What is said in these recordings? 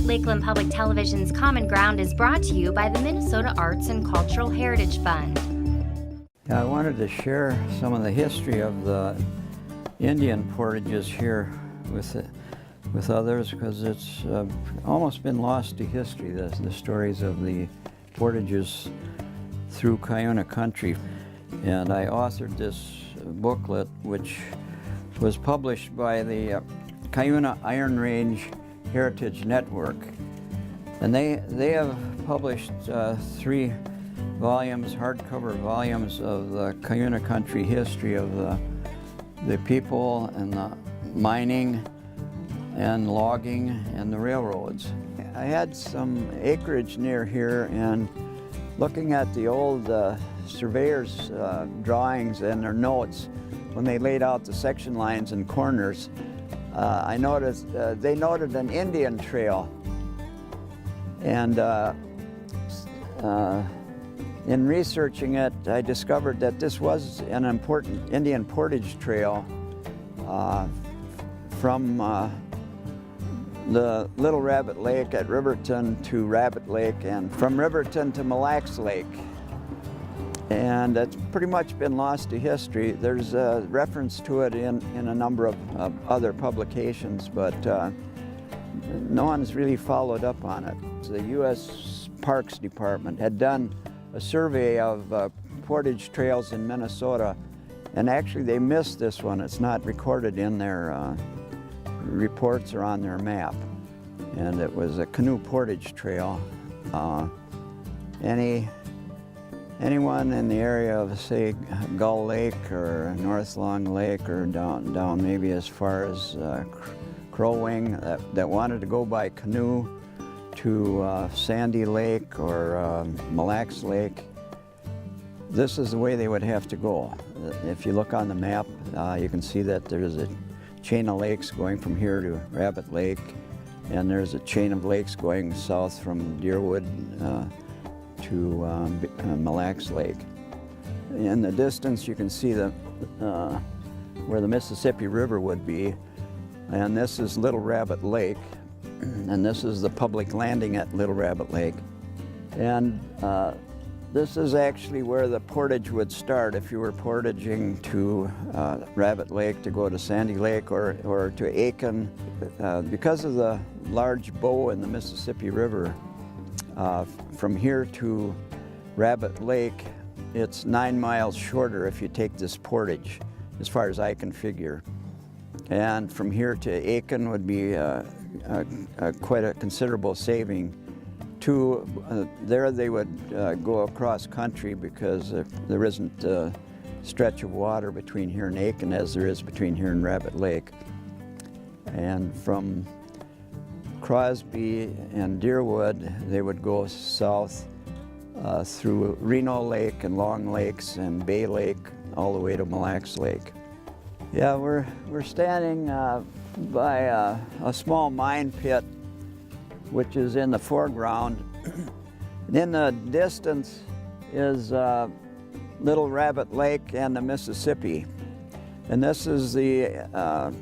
Lakeland Public Television's Common Ground is brought to you by the Minnesota Arts and Cultural Heritage Fund. I wanted to share some of the history of the Indian portages here with others, because it's almost been lost to history, the stories of the portages through Cuyuna Country. And I authored this booklet, which was published by the Cuyuna Iron Range Heritage Network. And they have published 3 volumes, hardcover volumes of the Cuyuna Country history of the people and the mining and logging and the railroads. I had some acreage near here, and looking at the old surveyors' drawings and their notes, when they laid out the section lines and corners, I noticed they noted an Indian trail. And in researching it, I discovered that this was an important Indian portage trail from the Little Rabbit Lake at Riverton to Rabbit Lake, and from Riverton to Mille Lacs Lake. And it's pretty much been lost to history. There's a reference to it in a number of other publications, but no one's really followed up on it. The U.S. Parks Department had done a survey of portage trails in Minnesota, and actually they missed this one. It's not recorded in their reports or on their map. And it was a canoe portage trail. Anyone in the area of, say, Gull Lake or North Long Lake, or down maybe as far as Crow Wing, that wanted to go by canoe to Sandy Lake or Mille Lacs Lake, this is the way they would have to go. If you look on the map, you can see that there's a chain of lakes going from here to Rabbit Lake, and there's a chain of lakes going south from Deerwood to Mille Lacs Lake. In the distance, you can see where the Mississippi River would be, and this is Little Rabbit Lake, and this is the public landing at Little Rabbit Lake. And this is actually where the portage would start if you were portaging to Rabbit Lake to go to Sandy Lake or to Aiken. Because of the large bow in the Mississippi River, from here to Rabbit Lake, it's 9 miles shorter if you take this portage, as far as I can figure. And from here to Aiken would be quite a considerable saving. There they would go across country, because there isn't a stretch of water between here and Aiken as there is between here and Rabbit Lake. And from Crosby and Deerwood, they would go south through Reno Lake and Long Lakes and Bay Lake, all the way to Mille Lacs Lake. Yeah, we're standing by a small mine pit, which is in the foreground. And in the distance is Little Rabbit Lake and the Mississippi. And this is the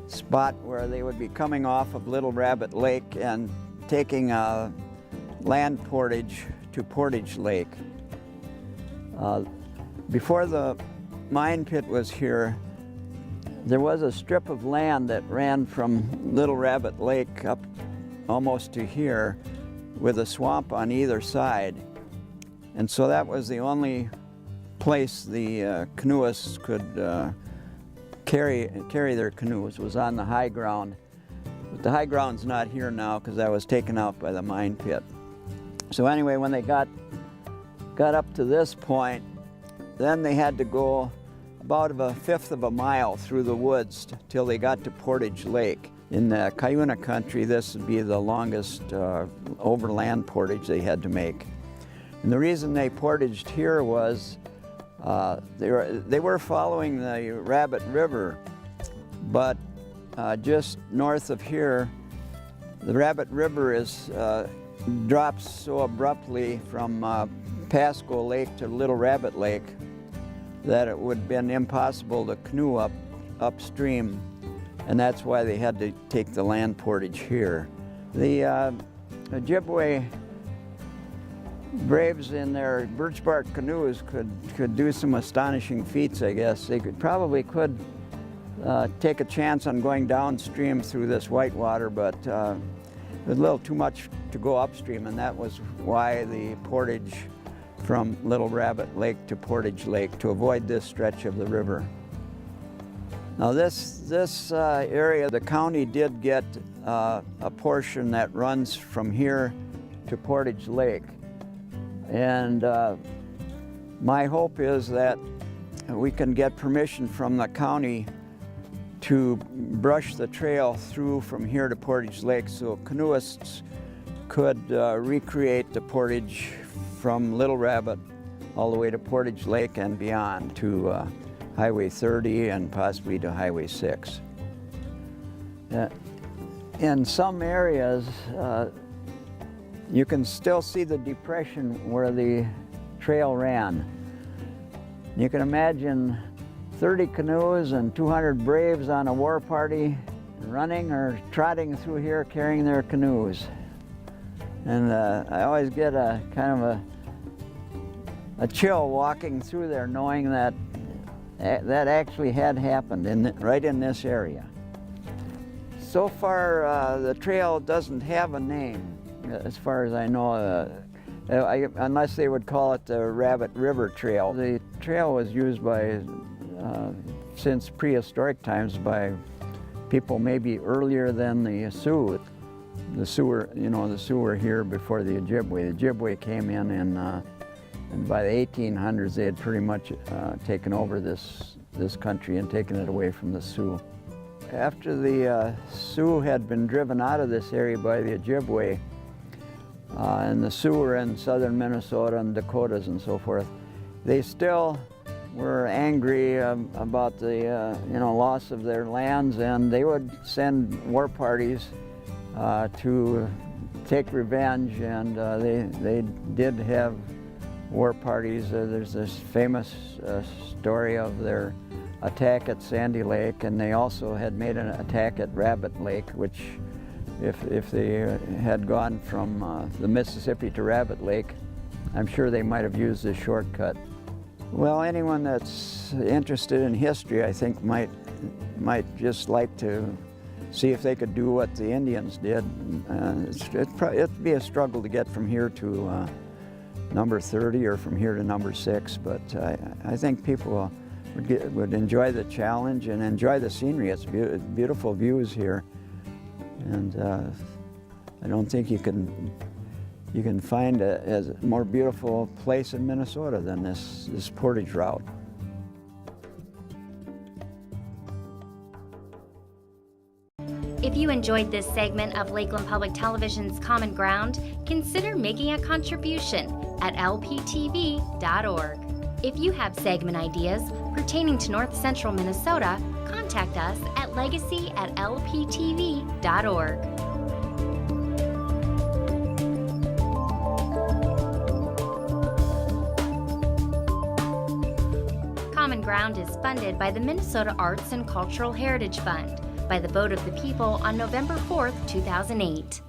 spot where they would be coming off of Little Rabbit Lake and taking a land portage to Portage Lake. Before the mine pit was here, there was a strip of land that ran from Little Rabbit Lake up almost to here, with a swamp on either side. And so that was the only place the canoeists could carry their canoes, was on the high ground. But the high ground's not here now, because that was taken out by the mine pit. So anyway, when they got up to this point, then they had to go about 1/5 of a mile through the woods till they got to Portage Lake. In the Cuyuna Country, this would be the longest overland portage they had to make. And the reason they portaged here was they were following the Rabbit River, but just north of here, the Rabbit River drops so abruptly from Pasco Lake to Little Rabbit Lake that it would have been impossible to canoe upstream, and that's why they had to take the land portage here. The Ojibwe braves in their birch bark canoes could do some astonishing feats, I guess. They probably could take a chance on going downstream through this whitewater, but it was a little too much to go upstream, and that was why the portage from Little Rabbit Lake to Portage Lake, to avoid this stretch of the river. Now this area, the county did get a portion that runs from here to Portage Lake. And my hope is that we can get permission from the county to brush the trail through from here to Portage Lake so canoeists could recreate the portage from Little Rabbit all the way to Portage Lake and beyond to Highway 30 and possibly to Highway 6. In some areas, you can still see the depression where the trail ran. You can imagine 30 canoes and 200 braves on a war party running or trotting through here carrying their canoes. And I always get a kind of a chill walking through there knowing that that actually had happened right in this area. So far, the trail doesn't have a name, as far as I know, unless they would call it the Rabbit River Trail. The trail was used by, since prehistoric times, by people maybe earlier than the Sioux. The Sioux were here before the Ojibwe. The Ojibwe came in and by the 1800s they had pretty much taken over this country and taken it away from the Sioux. After the Sioux had been driven out of this area by the Ojibwe, and the Sioux were in southern Minnesota and Dakotas and so forth, they still were angry about the loss of their lands, and they would send war parties to take revenge, and they did have war parties. There's this famous story of their attack at Sandy Lake, and they also had made an attack at Rabbit Lake, which if they had gone from the Mississippi to Rabbit Lake, I'm sure they might have used this shortcut. Well, anyone that's interested in history, I think, might just like to see if they could do what the Indians did. It'd be a struggle to get from here to number 30 or from here to number 6, but I think people would enjoy the challenge and enjoy the scenery. It's beautiful views here, and I don't think you can find a more beautiful place in Minnesota than this Portage route. If you enjoyed this segment of Lakeland Public Television's Common Ground, consider making a contribution at lptv.org. If you have segment ideas pertaining to North Central Minnesota, contact us at legacy@lptv.org. Common Ground is funded by the Minnesota Arts and Cultural Heritage Fund by the vote of the people on November 4th, 2008.